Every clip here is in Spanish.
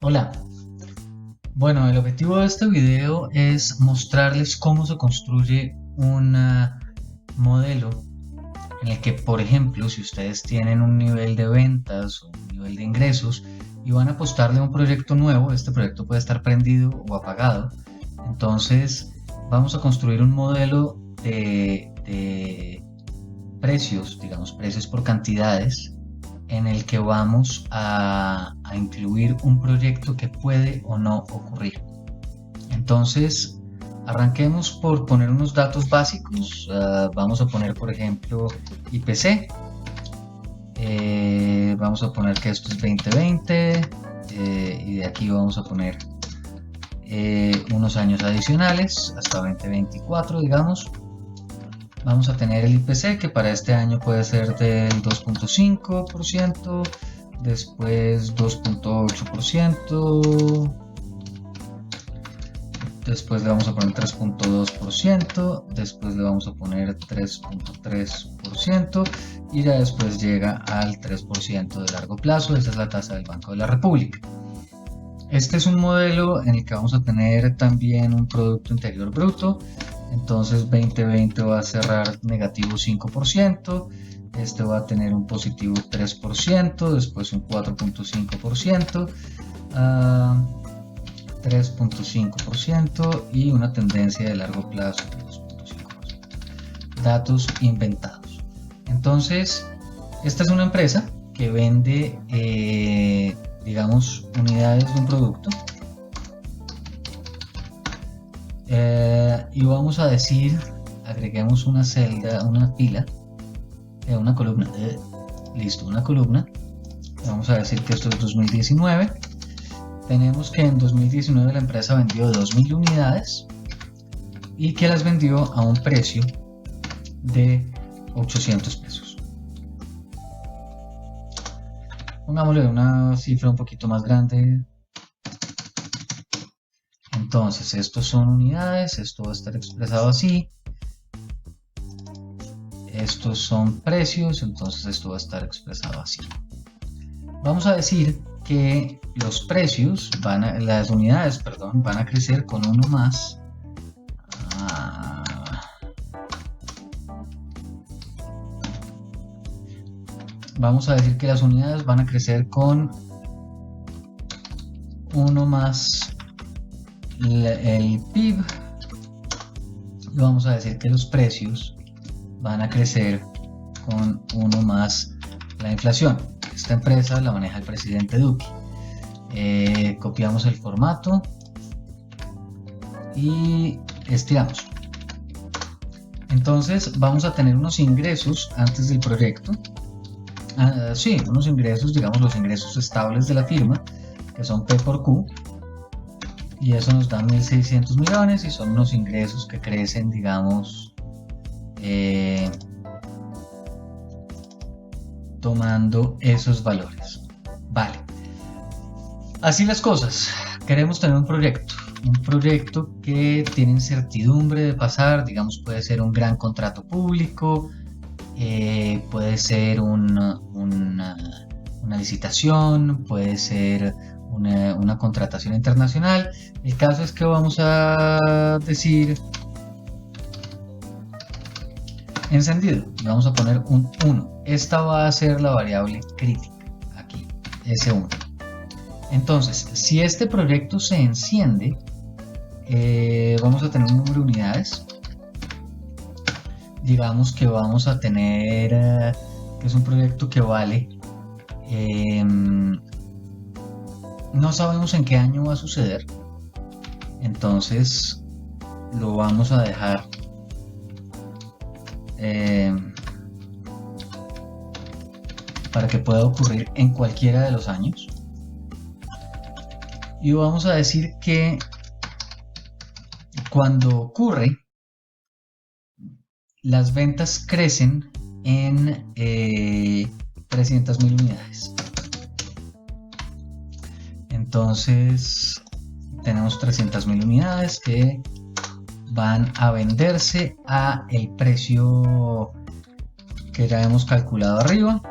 Hola, bueno, el objetivo de este video es mostrarles cómo se construye un modelo en el que, por ejemplo, si ustedes tienen un nivel de ventas o un nivel de ingresos y van a apostarle a un proyecto nuevo, este proyecto puede estar prendido o apagado. Entonces vamos a construir un modelo de precios, digamos precios por cantidades, en el que vamos a incluir un proyecto que puede o no ocurrir. Entonces, arranquemos por poner unos datos básicos. Vamos a poner, por ejemplo, IPC. Vamos a poner que esto es 2020 y de aquí vamos a poner unos años adicionales hasta 2024, digamos. Vamos a tener el IPC, que para este año puede ser del 2.5%, después 2.8%, después le vamos a poner 3.2%, después le vamos a poner 3.3% y ya después llega al 3% de largo plazo. Esa es la tasa del Banco de la República. Este es un modelo en el que vamos a tener también un Producto Interior Bruto. Entonces 2020 va a cerrar negativo 5%, este va a tener un positivo 3%, después un 4.5%, 3.5% y una tendencia de largo plazo de 2.5%. Datos inventados. Entonces, esta es una empresa que vende, digamos, unidades de un producto. Y vamos a decir, agreguemos una celda, una fila, una columna, listo, una columna. Vamos a decir que esto es 2019. Tenemos que en 2019 la empresa vendió 2.000 unidades y que las vendió a un precio de 800 pesos. Pongámosle una cifra un poquito más grande. Entonces, estos son unidades, esto va a estar expresado así. Estos son precios, entonces esto va a estar expresado así. Vamos a decir que los precios, las unidades, perdón, van a crecer con uno más. Vamos a decir que las unidades van a crecer con uno más el PIB. Y vamos a decir que los precios van a crecer con uno más la inflación. Esta empresa la maneja el presidente Duque. Copiamos el formato y estiramos. Entonces vamos a tener unos ingresos antes del proyecto. Sí, unos ingresos, digamos los ingresos estables de la firma, que son P por Q. Y eso nos da 1.600 millones y son unos ingresos que crecen, digamos, tomando esos valores. Vale. Así las cosas. Queremos tener un proyecto que tiene incertidumbre de pasar, digamos, puede ser un gran contrato público, puede ser una licitación, puede ser una contratación internacional. El caso es que vamos a decir encendido y vamos a poner un 1. Esta va a ser la variable crítica aquí, S1. Entonces, si este proyecto se enciende, vamos a tener un número de unidades. Digamos que vamos a tener que es un proyecto que vale, no sabemos en qué año va a suceder, entonces lo vamos a dejar para que pueda ocurrir en cualquiera de los años. Y vamos a decir que cuando ocurre, las ventas crecen en 300.000 unidades. Entonces tenemos 300.000 unidades que van a venderse a el precio que ya hemos calculado arriba.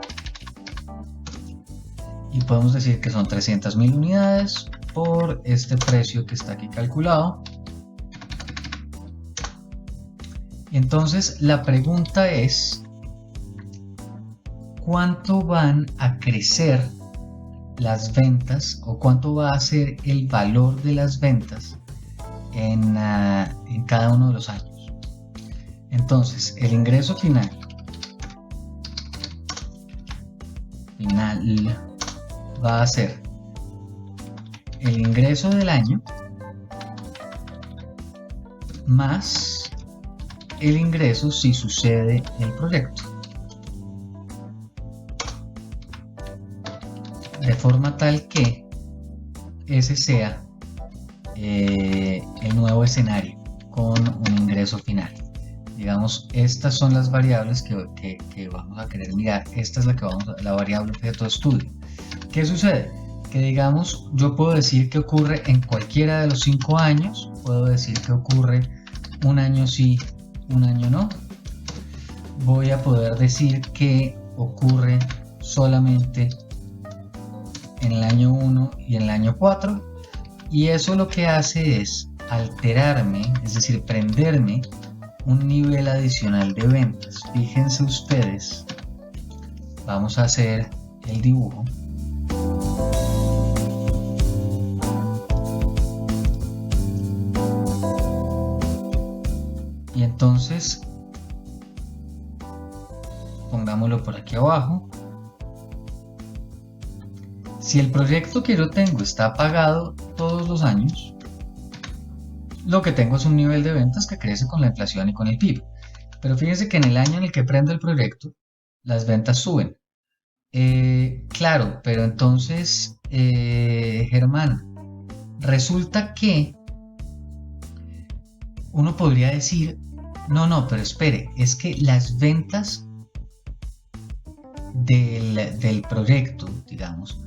Y podemos decir que son 300.000 unidades por este precio que está aquí calculado. Y entonces la pregunta es, ¿cuánto van a crecer las ventas o cuánto va a ser el valor de las ventas en cada uno de los años? Entonces, el ingreso final va a ser el ingreso del año más el ingreso si sucede el proyecto, de forma tal que ese sea el nuevo escenario con un ingreso final. Digamos, estas son las variables que vamos a querer mirar. Esta es la variable objeto de estudio. ¿Qué sucede? Que digamos, yo puedo decir que ocurre en cualquiera de los 5 años, puedo decir que ocurre un año sí, un año no. Voy a poder decir que ocurre solamente en el año 1 y en el año 4, y eso lo que hace es alterarme, es decir, prenderme un nivel adicional de ventas. Fíjense ustedes, vamos a hacer el dibujo. Y entonces pongámoslo por aquí abajo. Si el proyecto que yo tengo está pagado todos los años, lo que tengo es un nivel de ventas que crece con la inflación y con el PIB. Pero fíjense que en el año en el que prendo el proyecto, las ventas suben. Claro, pero entonces, Germán, resulta que uno podría decir, no, pero espere, es que las ventas del proyecto, digamos,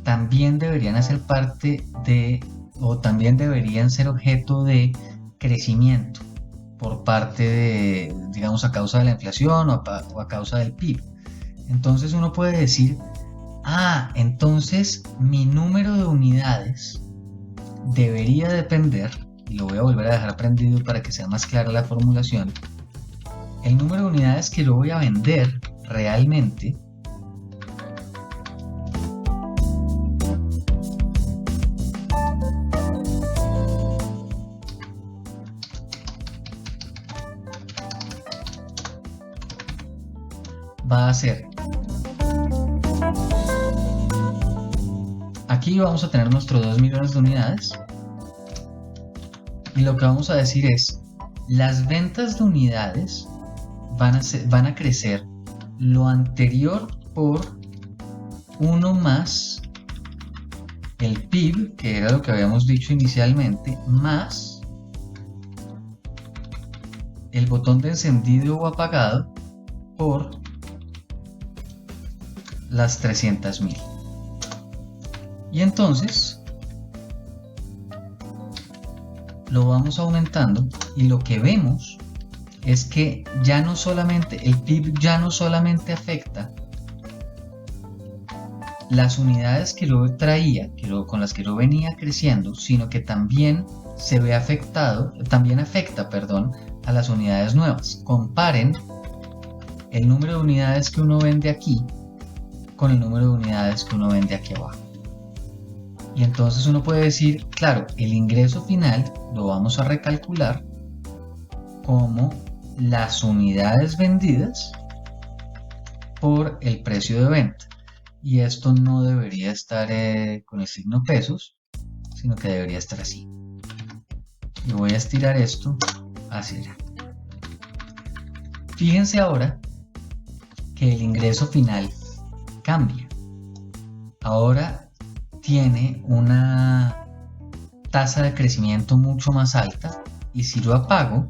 también deberían hacer parte de, o también deberían ser objeto de crecimiento por parte de, digamos, a causa de la inflación o a causa del PIB. Entonces uno puede decir, entonces mi número de unidades debería depender, y lo voy a volver a dejar prendido para que sea más clara la formulación, el número de unidades que yo voy a vender realmente va a ser, aquí vamos a tener nuestros 2 millones de unidades, y lo que vamos a decir es, las ventas de unidades van a crecer lo anterior por 1 más el PIB, que era lo que habíamos dicho inicialmente, más el botón de encendido o apagado por las 300.000. Y entonces lo vamos aumentando, y lo que vemos es que ya no solamente el PIB ya no solamente afecta las unidades que yo traía, con las que yo venía creciendo, sino que también se ve afectado, también afecta, a las unidades nuevas. Comparen el número de unidades que uno vende aquí con el número de unidades que uno vende aquí abajo. Y entonces uno puede decir, claro, el ingreso final lo vamos a recalcular como las unidades vendidas por el precio de venta. Y esto no debería estar con el signo pesos, sino que debería estar así. Y voy a estirar esto hacia allá. Fíjense ahora que el ingreso final cambia. Ahora tiene una tasa de crecimiento mucho más alta, y si yo apago,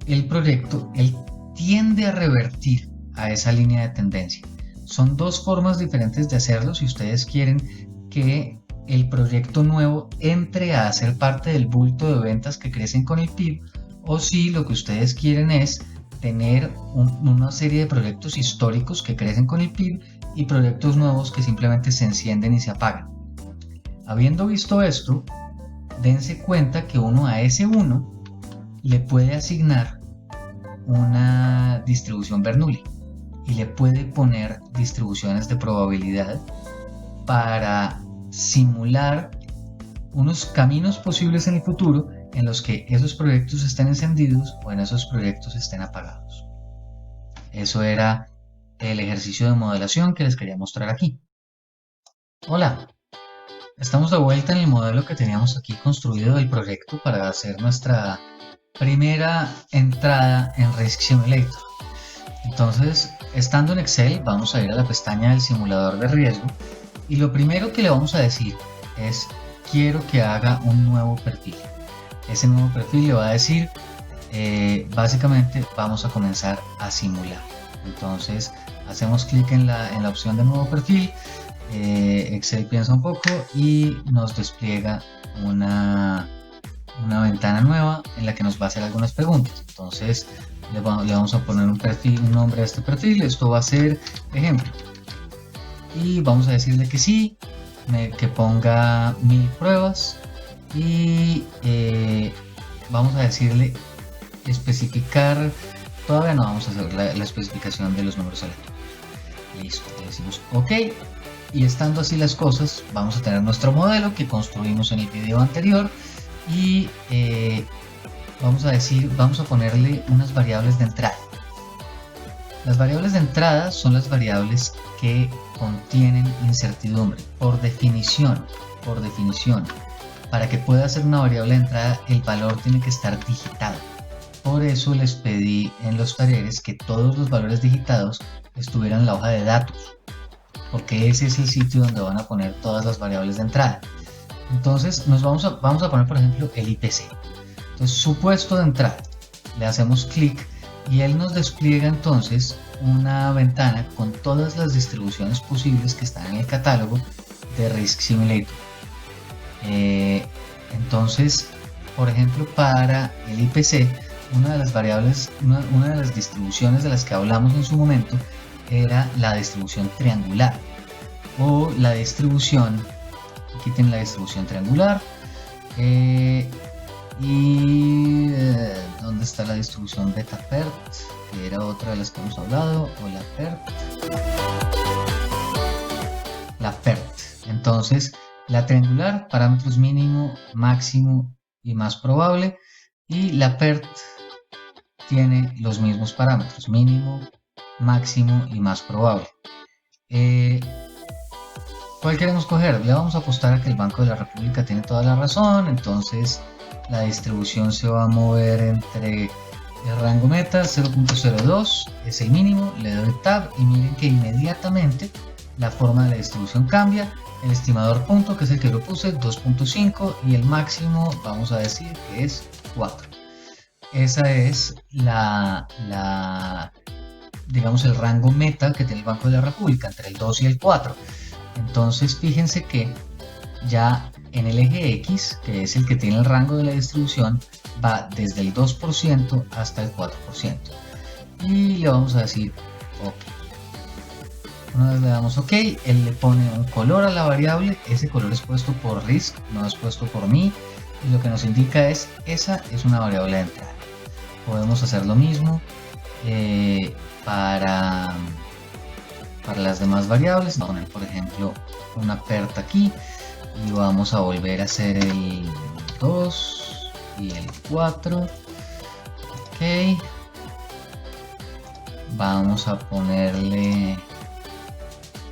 el proyecto él tiende a revertir a esa línea de tendencia. Son 2 formas diferentes de hacerlo si ustedes quieren que el proyecto nuevo entre a hacer parte del bulto de ventas que crecen con el PIB, o si lo que ustedes quieren es tener una serie de proyectos históricos que crecen con el PIB y proyectos nuevos que simplemente se encienden y se apagan. Habiendo visto esto, dense cuenta que uno a ese 1 le puede asignar una distribución Bernoulli y le puede poner distribuciones de probabilidad para simular unos caminos posibles en el futuro en los que esos proyectos estén encendidos o en esos proyectos estén apagados. Eso era el ejercicio de modelación que les quería mostrar aquí. Hola, estamos de vuelta en el modelo que teníamos aquí construido del proyecto para hacer nuestra primera entrada en Risk Simulator. Entonces, estando en Excel, vamos a ir a la pestaña del simulador de riesgo y lo primero que le vamos a decir es: quiero que haga un nuevo perfil. Ese nuevo perfil le va a decir, básicamente vamos a comenzar a simular. Entonces hacemos clic en la opción de nuevo perfil, Excel piensa un poco y nos despliega una ventana nueva en la que nos va a hacer algunas preguntas. Entonces le vamos a poner un nombre a este perfil. Esto va a ser ejemplo y vamos a decirle que sí, que ponga 1000 pruebas y vamos a decirle especificar. Todavía no vamos a hacer la especificación de los números aleatorios. Listo, le decimos OK y estando así las cosas vamos a tener nuestro modelo que construimos en el video anterior y vamos a ponerle unas variables de entrada. Las variables de entrada son las variables que contienen incertidumbre por definición. Para que pueda ser una variable de entrada, el valor tiene que estar digitado. Por eso les pedí en los talleres que todos los valores digitados estuvieran en la hoja de datos, porque ese es el sitio donde van a poner todas las variables de entrada. Entonces vamos a poner, por ejemplo, el IPC. Entonces, supuesto de entrada, le hacemos clic y él nos despliega entonces una ventana con todas las distribuciones posibles que están en el catálogo de Risk Simulator. Entonces, por ejemplo, para el IPC, una de las distribuciones de las que hablamos en su momento era la distribución triangular o la distribución, aquí tienen la distribución triangular, y ¿dónde está la distribución beta-PERT? Que era otra de las que hemos hablado, o la PERT. La PERT. Entonces, la triangular, parámetros mínimo, máximo y más probable, y la PERT tiene los mismos parámetros, mínimo, máximo y más probable. ¿Cuál queremos coger? Le vamos a apostar a que el Banco de la República tiene toda la razón, entonces la distribución se va a mover entre el rango meta 0.02, es el mínimo, le doy tab y miren que inmediatamente la forma de la distribución cambia. El estimador punto, que es el que lo puse, 2.5 y el máximo vamos a decir que es 4. Esa es digamos el rango meta que tiene el Banco de la República, entre el 2 y el 4. Entonces fíjense que ya en el eje X, que es el que tiene el rango de la distribución, va desde el 2% hasta el 4%. Y le vamos a decir OK. Una vez le damos OK, él le pone un color a la variable. Ese color es puesto por Risk, no es puesto por mí. Y lo que nos indica es, esa es una variable de entrada. Podemos hacer lo mismo para las demás variables. Vamos a poner, por ejemplo, una PERT aquí. Y vamos a volver a hacer el 2 y el 4. OK. Vamos a ponerle...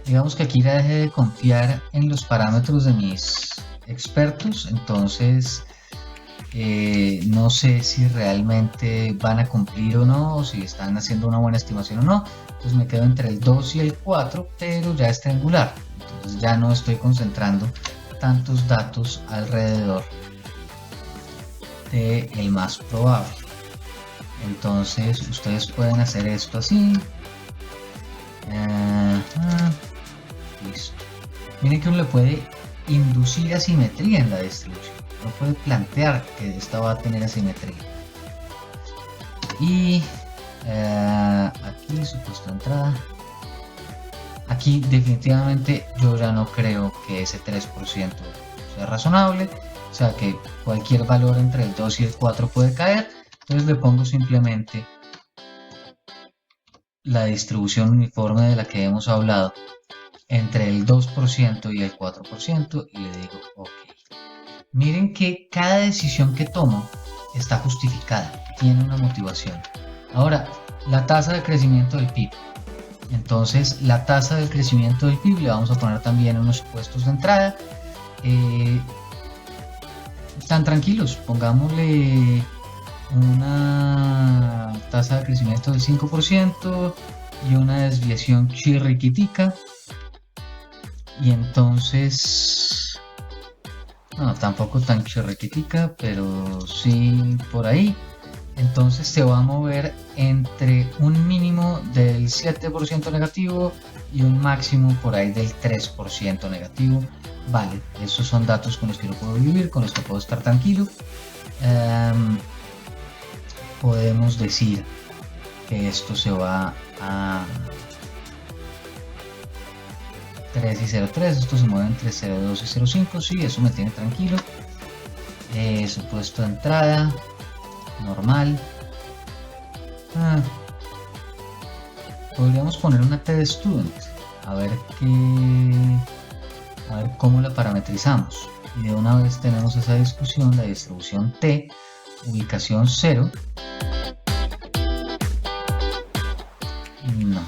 Digamos que aquí ya dejé de confiar en los parámetros de mis expertos, entonces no sé si realmente van a cumplir o no, o si están haciendo una buena estimación o no. Entonces me quedo entre el 2 y el 4, pero ya es triangular, entonces ya no estoy concentrando tantos datos alrededor del más probable. Entonces ustedes pueden hacer esto así. Listo. Miren que uno le puede inducir asimetría en la distribución. Uno puede plantear que esta va a tener asimetría. Y aquí supuesto entrada. aquí definitivamente yo ya no creo que ese 3% sea razonable, o sea que cualquier valor entre el 2 y el 4 puede caer, entonces le pongo simplemente la distribución uniforme de la que hemos hablado entre el 2% y el 4% y le digo OK. Miren que cada decisión que tomo está justificada, tiene una motivación. Ahora, la tasa de crecimiento del PIB. Entonces, la tasa de crecimiento del PIB le vamos a poner también unos supuestos de entrada. Tan tranquilos, pongámosle una tasa de crecimiento del 5% y una desviación chirriquitica. Y entonces, no, tampoco tan chirriquitica, pero sí por ahí. Entonces se va a mover entre un mínimo del 7% negativo y un máximo por ahí del 3% negativo. Vale, esos son datos con los que yo puedo vivir, con los que puedo estar tranquilo. Podemos decir que esto se va a 3 y 0,3, esto se mueve entre 0,2 y 0,5, sí, eso me tiene tranquilo. Supuesto de entrada, normal. Podríamos poner una T de student, a ver cómo la parametrizamos. Y de una vez tenemos esa discusión, la distribución T, ubicación 0. No.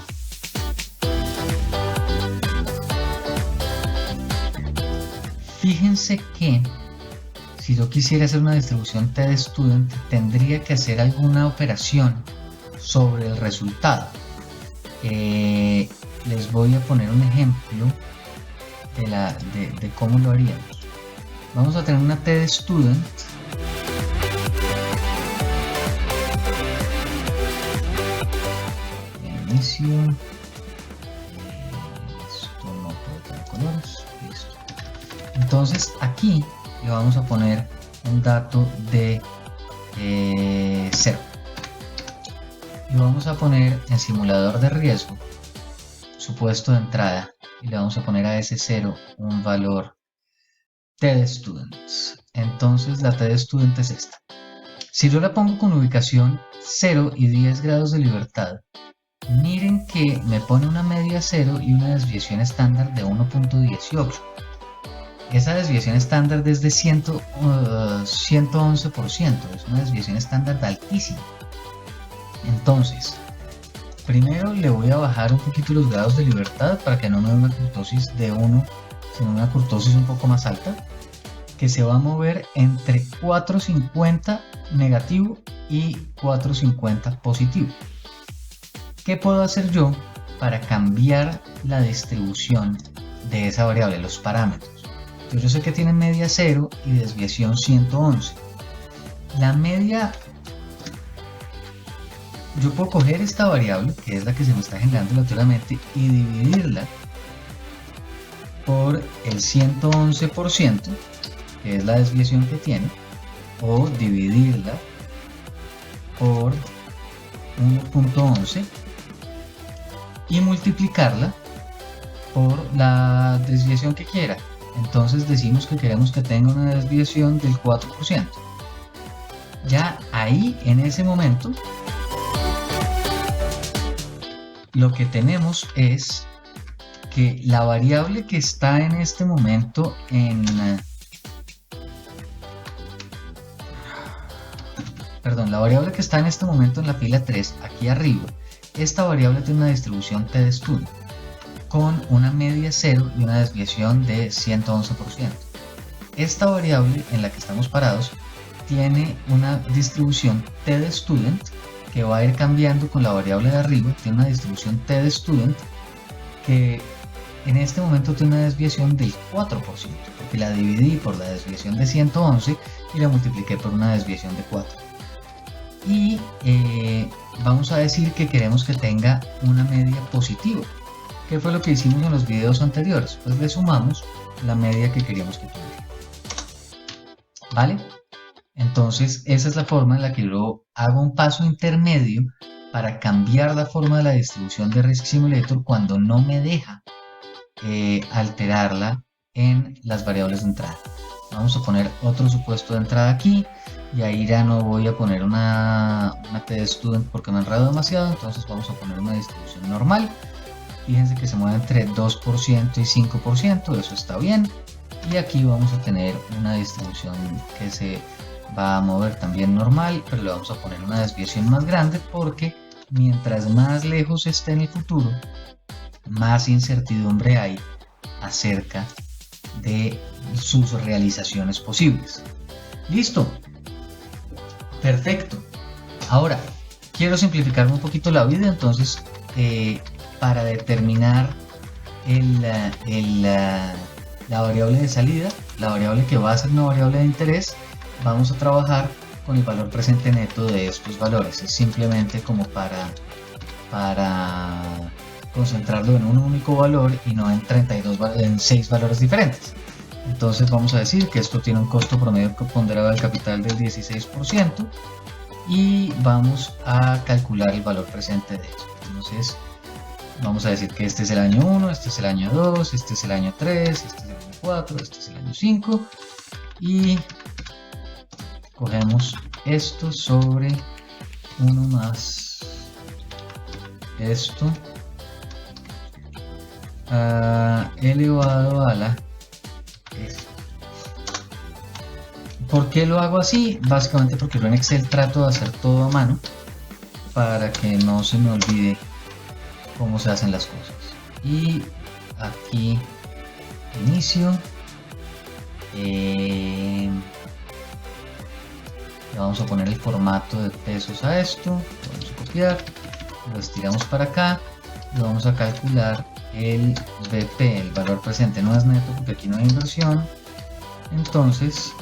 Fíjense que si yo quisiera hacer una distribución T de student, tendría que hacer alguna operación sobre el resultado. Les voy a poner un ejemplo de cómo lo haríamos. Vamos a tener una T de student. Inicio. Esto no puede tener colores. Listo. Entonces aquí le vamos a poner un dato de 0. Y vamos a poner en simulador de riesgo supuesto de entrada y le vamos a poner a ese 0 un valor T de students. Entonces la T de student es esta. Si yo la pongo con ubicación 0 y 10 grados de libertad, miren que me pone una media 0 y una desviación estándar de 1.18. Esa desviación estándar es de 111%, es una desviación estándar altísima. Entonces, primero le voy a bajar un poquito los grados de libertad para que no me dé una kurtosis de 1, sino una kurtosis un poco más alta, que se va a mover entre 450 negativo y 450 positivo. ¿Qué puedo hacer yo para cambiar la distribución de esa variable, los parámetros? Entonces yo sé que tiene media 0 y desviación 111. La media, yo puedo coger esta variable, que es la que se me está generando aleatoriamente, y dividirla por el 111%, que es la desviación que tiene, o dividirla por 1.11 y multiplicarla por la desviación que quiera. Entonces decimos que queremos que tenga una desviación del 4%. Ya ahí, en ese momento, lo que tenemos es que la variable que está en este momento la variable que está en este momento en la fila 3, aquí arriba, esta variable tiene una distribución T de student con una media 0 y una desviación de 111%. Esta variable en la que estamos parados tiene una distribución T de student que va a ir cambiando con la variable de arriba, tiene una distribución T de student que en este momento tiene una desviación del 4%, porque la dividí por la desviación de 111 y la multipliqué por una desviación de 4. Y vamos a decir que queremos que tenga una media positiva. ¿Qué fue lo que hicimos en los videos anteriores? Pues le sumamos la media que queríamos que tuviera. ¿Vale? Entonces esa es la forma en la que yo hago un paso intermedio para cambiar la forma de la distribución de Risk Simulator cuando no me deja alterarla en las variables de entrada. Vamos a poner otro supuesto de entrada aquí, y ahí ya no voy a poner una tstudent porque me enredo demasiado. Entonces vamos a poner una distribución normal. Fíjense que se mueve entre 2% y 5%, eso está bien. Y aquí vamos a tener una distribución que se va a mover también normal, pero le vamos a poner una desviación más grande porque mientras más lejos esté en el futuro, más incertidumbre hay acerca de sus realizaciones posibles. Listo. Perfecto. Ahora, quiero simplificar un poquito la vida, entonces para determinar la variable de salida, la variable que va a ser una variable de interés, vamos a trabajar con el valor presente neto de estos valores. Es simplemente como para concentrarlo en un único valor y no en 6 valores diferentes. Entonces vamos a decir que esto tiene un costo promedio ponderado del capital del 16% y vamos a calcular el valor presente de esto. Entonces vamos a decir que este es el año 1, este es el año 2, este es el año 3, este es el año 4, este es el año 5 y cogemos esto sobre 1 más esto elevado a la S. ¿Por qué lo hago así? Básicamente porque yo en Excel trato de hacer todo a mano para que no se me olvide cómo se hacen las cosas. Y aquí inicio, vamos a poner el formato de pesos a esto, vamos a copiar, lo estiramos para acá y vamos a calcular el BP, el valor presente no es neto porque aquí no hay inversión. Entonces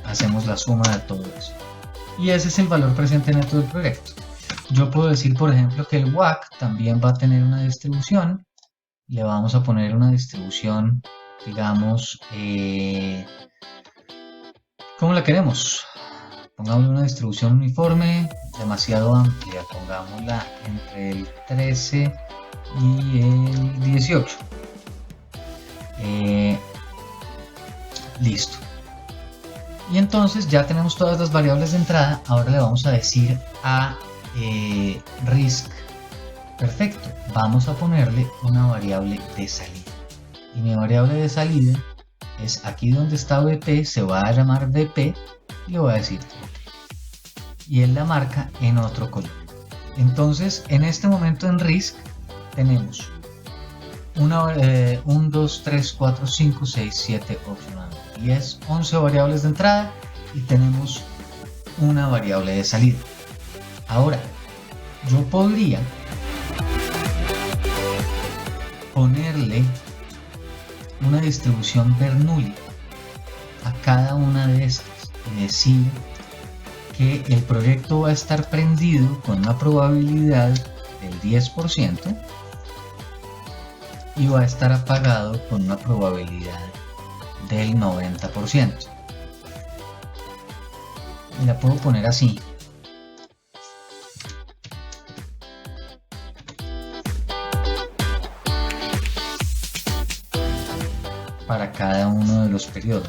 hacemos la suma de todo eso y ese es el valor presente neto del proyecto. Yo puedo decir, por ejemplo, que el WACC también va a tener una distribución. Le vamos a poner una distribución, digamos, ¿cómo la queremos? Pongámosle una distribución uniforme, demasiado amplia, pongámosla entre el 13 y el 18. Listo. Y entonces ya tenemos todas las variables de entrada. Ahora le vamos a decir a risk, perfecto, vamos a ponerle una variable de salida. Y mi variable de salida es aquí donde está BP, se va a llamar BP y le voy a decir y él la marca en otro color. Entonces en este momento en risk tenemos 1, 2, 3, 4, 5, 6, 7, 8, 9, 10, 11 variables de entrada y tenemos una variable de salida. Ahora, yo podría ponerle una distribución Bernoulli a cada una de estas y decir que el proyecto va a estar prendido con una probabilidad del 10% y va a estar apagado con una probabilidad del 90%. Y la puedo poner así. Para cada uno de los periodos.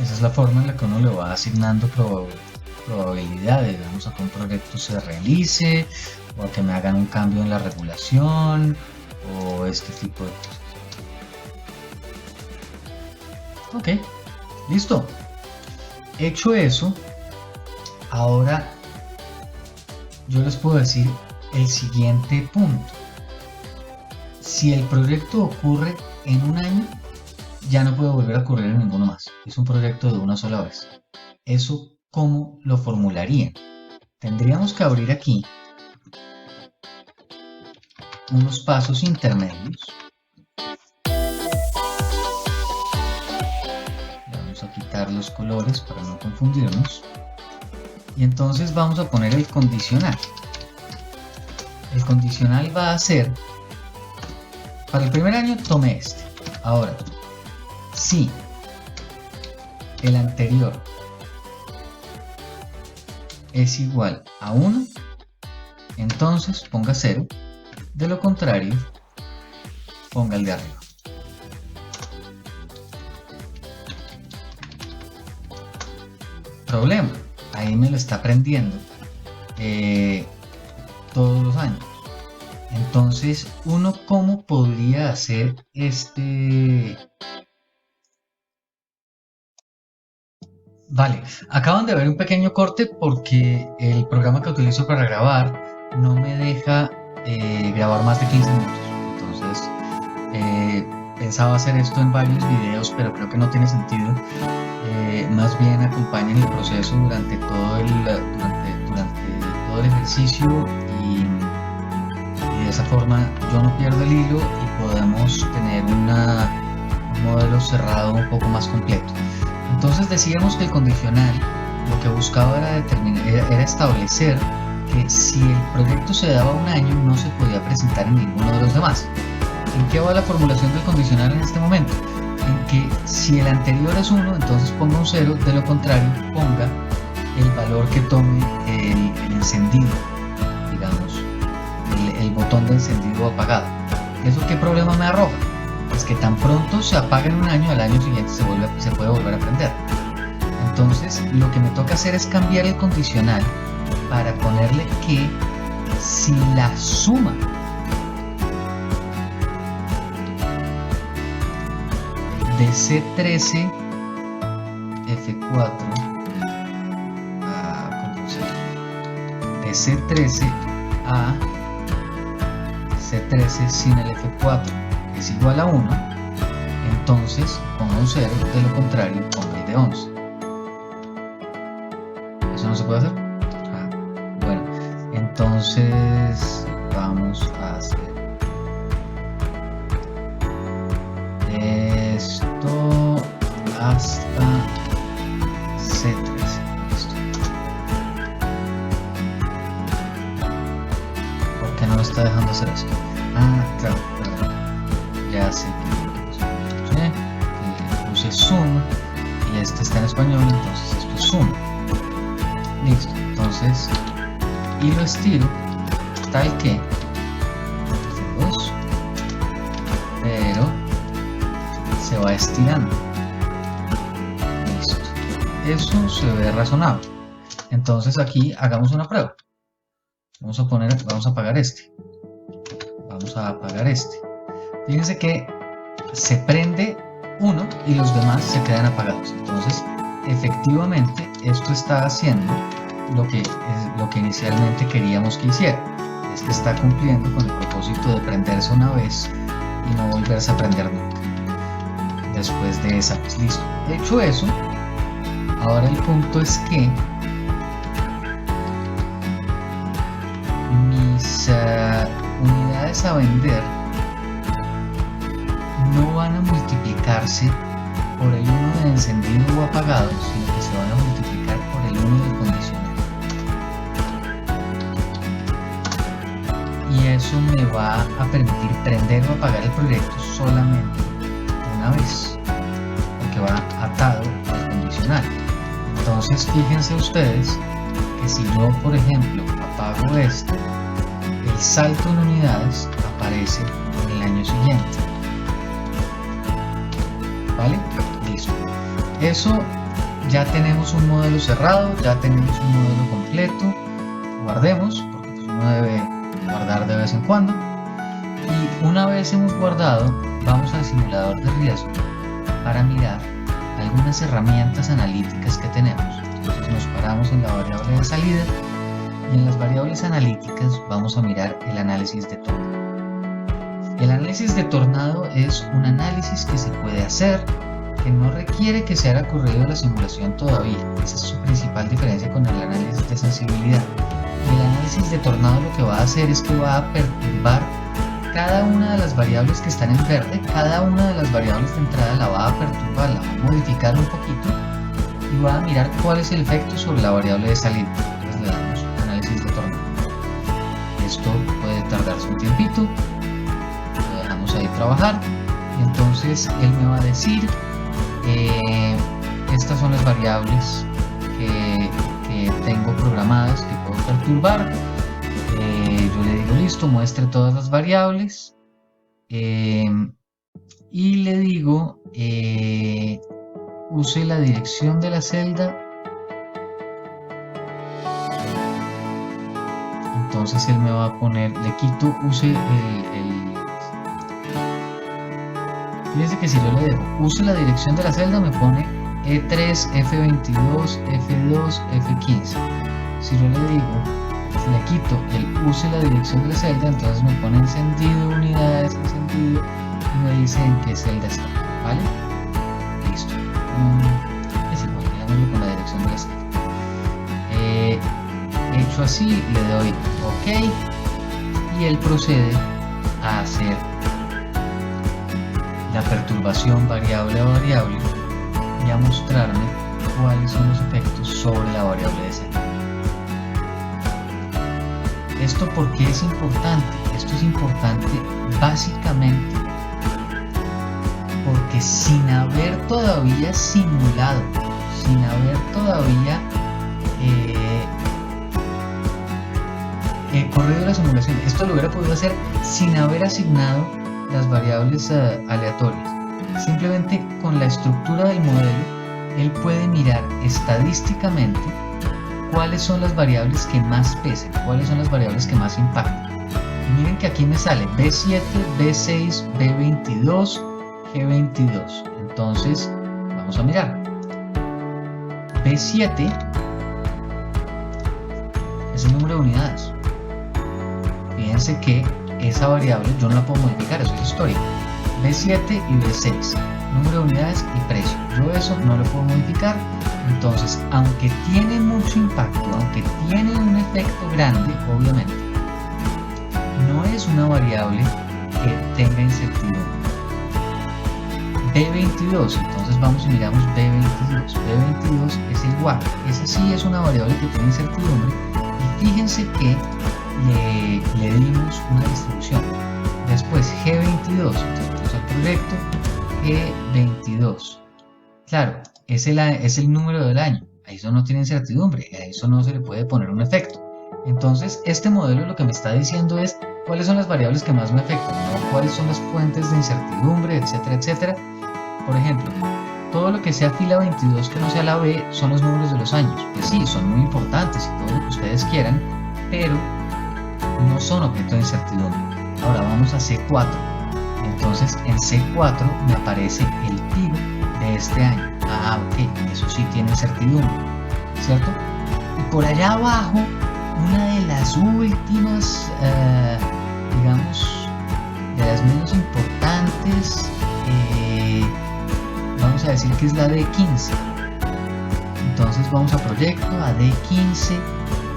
Esa es la forma en la que uno le va asignando probabilidades, digamos, a que un proyecto se realice o a que me hagan un cambio en la regulación o este tipo de cosas. Ok, listo. Hecho eso, ahora yo les puedo decir el siguiente punto. Si el proyecto ocurre en un año, ya no puede volver a ocurrir en ninguno más. Es un proyecto de una sola vez. ¿Eso cómo lo formularían? Tendríamos que abrir aquí unos pasos intermedios. Vamos a quitar los colores para no confundirnos. Y entonces vamos a poner el condicional. El condicional va a ser, para el primer año tome este. Ahora, Si el anterior es igual a 1, entonces ponga 0, de lo contrario, ponga el de arriba. Problema, ahí me lo está aprendiendo todos los años. Entonces, uno cómo podría hacer Vale, acaban de ver un pequeño corte porque el programa que utilizo para grabar no me deja grabar más de 15 minutos. Entonces, pensaba hacer esto en varios videos, pero creo que no tiene sentido. Más bien acompañen el proceso durante todo el ejercicio y de esa forma yo no pierdo el hilo y podemos tener un modelo cerrado un poco más completo. Entonces decíamos que el condicional lo que buscaba era establecer que si el proyecto se daba un año no se podía presentar en ninguno de los demás. ¿En qué va la formulación del condicional en este momento? En que si el anterior es 1, entonces ponga un 0, de lo contrario ponga el valor que tome el encendido, digamos, el botón de encendido apagado. ¿Eso qué problema me arroja? Es que tan pronto se apaga en un año, al año siguiente se puede volver a prender. Entonces lo que me toca hacer es cambiar el condicional para ponerle que si la suma de C13 F4 de C13 a C13 sin el F4 es igual a 1, entonces ponga un 0, de lo contrario ponga el de 11. ¿Eso no se puede hacer? Bueno, entonces vamos a hacer esto hasta C13. Listo. ¿Por qué no me está dejando hacer esto? Claro, perdón. Ya sé que puse zoom y este está en español, entonces esto es zoom. Listo, entonces y lo estiro tal que 2, pero se va estirando. Listo, eso se ve razonable. Entonces aquí hagamos una prueba. Vamos a apagar este. Vamos a apagar este. Fíjense que se prende uno y los demás se quedan apagados. Entonces, efectivamente, esto está haciendo lo que inicialmente queríamos que hiciera. Este está cumpliendo con el propósito de prenderse una vez y no volverse a prender nunca después de esa vez. Listo. Hecho eso, ahora el punto es que mis unidades a vender no van a multiplicarse por el 1 de encendido o apagado, sino que se van a multiplicar por el 1 de condicional. Y eso me va a permitir prender o apagar el proyecto solamente una vez, porque va atado al condicional. Entonces fíjense ustedes que si yo, por ejemplo, apago esto, el salto en unidades aparece en el año siguiente. ¿Vale? Listo. Eso ya tenemos un modelo cerrado, ya tenemos un modelo completo. Guardemos, porque pues uno debe guardar de vez en cuando. Y una vez hemos guardado, vamos al simulador de riesgo para mirar algunas herramientas analíticas que tenemos. Entonces nos paramos en la variable de salida y en las variables analíticas vamos a mirar el análisis de tornado. El análisis de tornado es un análisis que se puede hacer, que no requiere que se haya ocurrido la simulación todavía. Esa es su principal diferencia con el análisis de sensibilidad. El análisis de tornado lo que va a hacer es que va a perturbar cada una de las variables que están en verde. Cada una de las variables de entrada la va a perturbar, la va a modificar un poquito y va a mirar cuál es el efecto sobre la variable de salida. Entonces le damos análisis de tornado. Esto puede tardarse un tiempito, lo dejamos ahí trabajar y entonces él me va a decir Estas son las variables que tengo programadas que puedo perturbar. Yo le digo listo, muestre todas las variables, y le digo use la dirección de la celda. Entonces él me va a poner, le quito, use fíjense que si yo le dejo use la dirección de la celda, me pone E3, F22, F2, F15. Si yo le digo, si le quito el use la dirección de la celda, entonces me pone encendido, unidades, encendido, y me dice en qué celda está, ¿vale? Listo. Es igual, digámoslo con la dirección de la celda. Hecho así, le doy OK y él procede a hacer la perturbación variable a variable y a mostrarme cuáles son los efectos sobre la variable de celda. ¿Esto por qué es importante? Esto es importante básicamente porque sin haber todavía simulado, sin haber todavía corrido la simulación, esto lo hubiera podido hacer sin haber asignado las variables aleatorias. Simplemente con la estructura del modelo, él puede mirar estadísticamente cuáles son las variables que más pesan, cuáles son las variables que más impactan. Y miren que aquí me sale B7, B6, B22, G22. Entonces, vamos a mirar. B7 es el número de unidades. Fíjense que esa variable yo no la puedo modificar, eso es histórico. B7 y B6, número de unidades y precio. Yo eso no lo puedo modificar. Entonces, aunque tiene mucho impacto, aunque tiene un efecto grande, obviamente, no es una variable que tenga incertidumbre. B22, entonces vamos y miramos B22. B22 es el WAC, esa sí es una variable que tiene incertidumbre. Y fíjense que le dimos una distribución. Después G22, entonces al proyecto G22. Claro, es el número del año, a eso no tiene incertidumbre, a eso no se le puede poner un efecto. Entonces este modelo lo que me está diciendo es cuáles son las variables que más me afectan, ¿no? Cuáles son las fuentes de incertidumbre, etcétera, etcétera. Por ejemplo, todo lo que sea fila 22 que no sea la B son los números de los años. Pues sí, son muy importantes y todo lo que ustedes quieran, pero no son objeto de incertidumbre. Ahora vamos a C4. Entonces en C4 me aparece el PIB de este año. Ah, ok, eso sí tiene incertidumbre, ¿cierto? Y por allá abajo, una de las últimas, digamos, de las menos importantes, vamos a decir que es la D15. Entonces vamos a proyecto, a D15.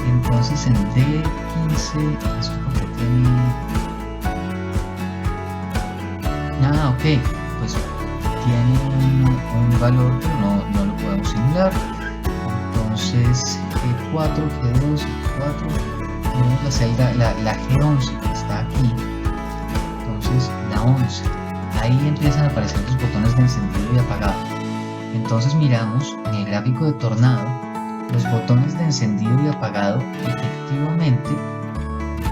Entonces en D15, esto porque tiene... Ah, ok, pues tiene un valor, pero no lo podemos simular. Entonces G4, G2, G4, tenemos la celda, la G11 que está aquí. Entonces la 11, ahí empiezan a aparecer los botones de encendido y apagado. Entonces miramos en el gráfico de tornado, los botones de encendido y apagado efectivamente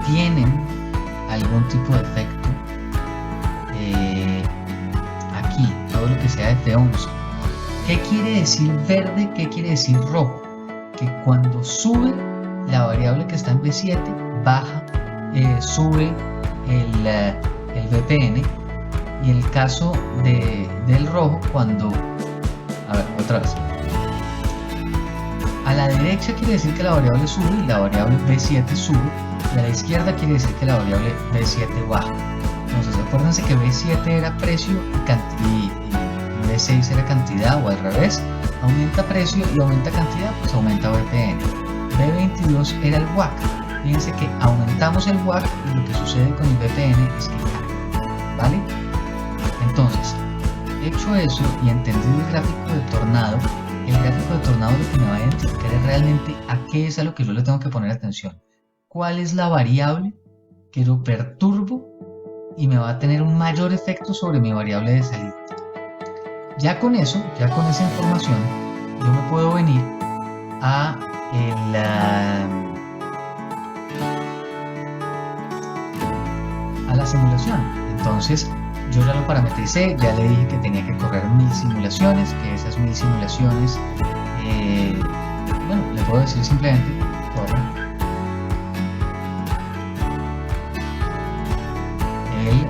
tienen algún tipo de efecto. Aquí, todo lo que sea F11. ¿Qué quiere decir verde? ¿Qué quiere decir rojo? Que cuando sube la variable que está en B7, baja, sube el VPN, y el caso del rojo, cuando... A ver, otra vez. A la derecha quiere decir que la variable sube y la variable B7 sube, y a la izquierda quiere decir que la variable B7 baja. Entonces acuérdense que B7 era precio y B6 era cantidad, o al revés, aumenta precio y aumenta cantidad, pues aumenta VPN. B22 era el WAC. Fíjense que aumentamos el WAC y lo que sucede con el VPN es que cae, ¿vale? Entonces, hecho eso y entendido el gráfico de tornado, el gráfico de tornado lo que me va a identificar es realmente a qué es a lo que yo le tengo que poner atención. ¿Cuál es la variable que lo perturbo y me va a tener un mayor efecto sobre mi variable de salida? Ya con eso, ya con esa información, yo me puedo venir a la simulación. Entonces yo ya lo parametricé, ya le dije que tenía que correr 1000 simulaciones, que esas 1000 simulaciones, bueno, le puedo decir simplemente corre. Él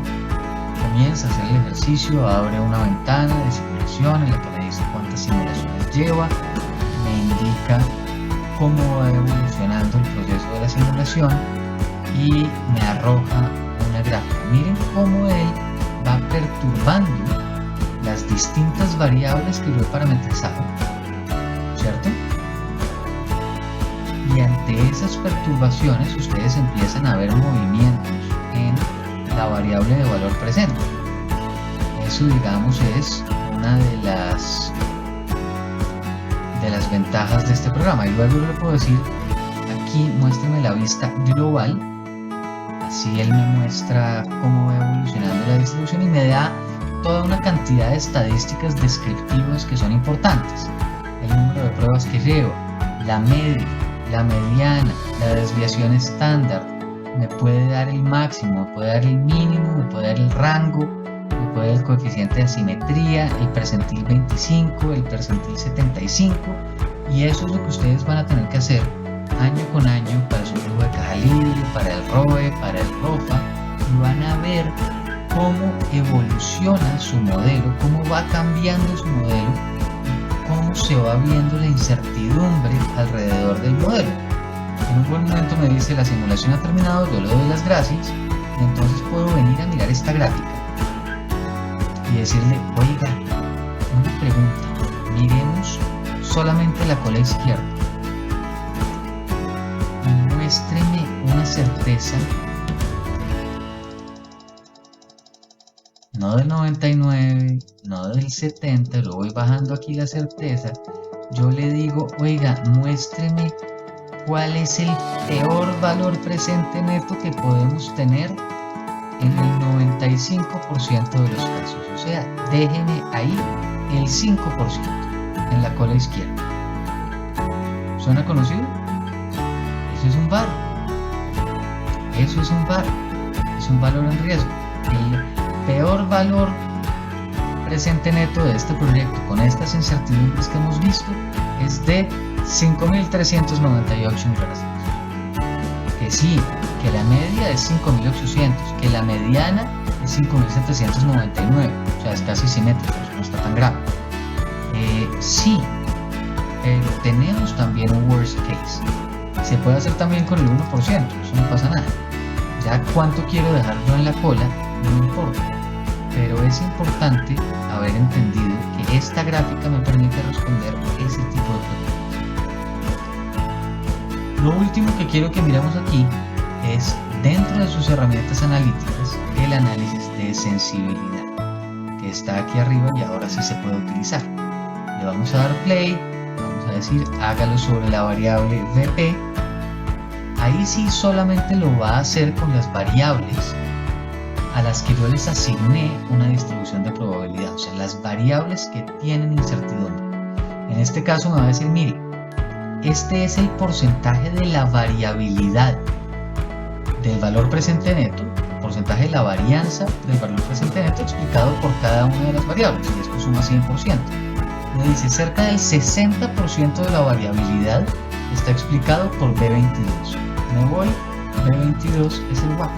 comienza a hacer el ejercicio, abre una ventana de simulación en la que me dice cuántas simulaciones lleva, me indica cómo va evolucionando el proceso de la simulación y me arroja una gráfica. Miren cómo él va perturbando las distintas variables que yo he parametrizado, ¿cierto? Y ante esas perturbaciones ustedes empiezan a ver movimientos en la variable de valor presente. Eso, digamos, es una de las ventajas de este programa. Y luego le puedo decir, aquí muéstrame la vista global. Así él me muestra cómo va evolucionando la distribución y me da toda una cantidad de estadísticas descriptivas que son importantes. El número de pruebas que lleva, la media, la mediana, la desviación estándar, me puede dar el máximo, me puede dar el mínimo, me puede dar el rango, me puede dar el coeficiente de asimetría, el percentil 25, el percentil 75, y eso es lo que ustedes van a tener que hacer año con año para su flujo de caja libre, para el ROE, para el ROFA, y van a ver cómo evoluciona su modelo, cómo va cambiando su modelo, cómo se va viendo la incertidumbre alrededor del modelo. En un buen momento me dice la simulación ha terminado, yo le doy las gracias y entonces puedo venir a mirar esta gráfica y decirle, oiga, una pregunta, miremos solamente la cola izquierda y muéstreme una certeza, no del 99, no del 70, lo voy bajando aquí la certeza, yo le digo, oiga, muéstreme cuál es el peor valor presente neto que podemos tener en el 95% de los casos. O sea, déjeme ahí el 5% en la cola izquierda. ¿Suena conocido? Eso es un VAR. Eso es un VAR. Es un valor en riesgo. El peor valor presente neto de este proyecto con estas incertidumbres que hemos visto es de 5.398 millones. Que sí, que la media es 5.800, que la mediana es 5.799, o sea, es casi simétrico, no está tan grave. Sí, pero tenemos también un worst case. Se puede hacer también con el 1%, eso no pasa nada. Ya cuánto quiero dejar yo en la cola, no importa. Pero es importante haber entendido que esta gráfica me permite responder ese tipo de preguntas. Lo último que quiero que miremos aquí es, dentro de sus herramientas analíticas, el análisis de sensibilidad, que está aquí arriba y ahora sí se puede utilizar. Le vamos a dar play, vamos a decir, hágalo sobre la variable VP. Ahí sí solamente lo va a hacer con las variables a las que yo les asigné una distribución de probabilidad, o sea, las variables que tienen incertidumbre. En este caso me va a decir, mire, este es el porcentaje de la variabilidad del valor presente neto, el porcentaje de la varianza del valor presente neto explicado por cada una de las variables, y esto suma 100%. Me dice, cerca del 60% de la variabilidad está explicado por B22. Me voy, B22 es el WACC.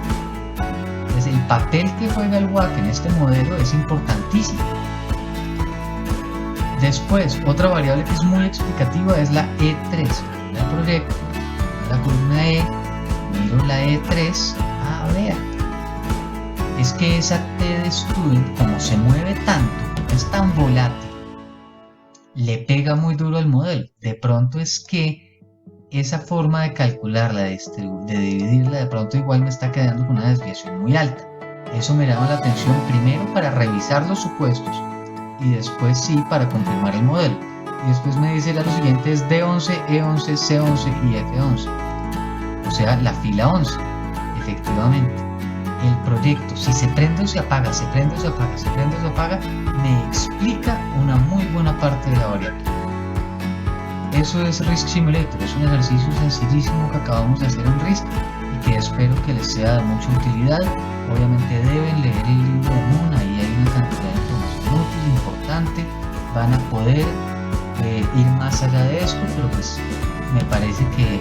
Entonces, el papel que juega el WACC en este modelo es importantísimo. Después, otra variable que es muy explicativa es la E3. El proyecto, la columna E, miro la E3, vea, es que esa T de student, como se mueve tanto, es tan volátil, le pega muy duro al modelo. De pronto es que esa forma de calcularla, de dividirla, de pronto igual me está quedando con una desviación muy alta. Eso me llama la atención primero para revisar los supuestos y después sí para confirmar el modelo. Y después me dice lo siguiente es D11, E11, C11 y F11. O sea, la fila 11. Efectivamente, el proyecto, si se prende o se apaga, se prende o se apaga, se prende o se apaga, me explica una muy buena parte de la variable. Eso es Risk Simulator, es un ejercicio sencillísimo que acabamos de hacer en Risk y que espero que les sea de mucha utilidad. Obviamente deben leer el libro de Moon, ahí hay una cantidad de información útil, importante, van a poder ir más allá de esto, pero pues me parece que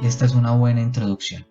esta es una buena introducción.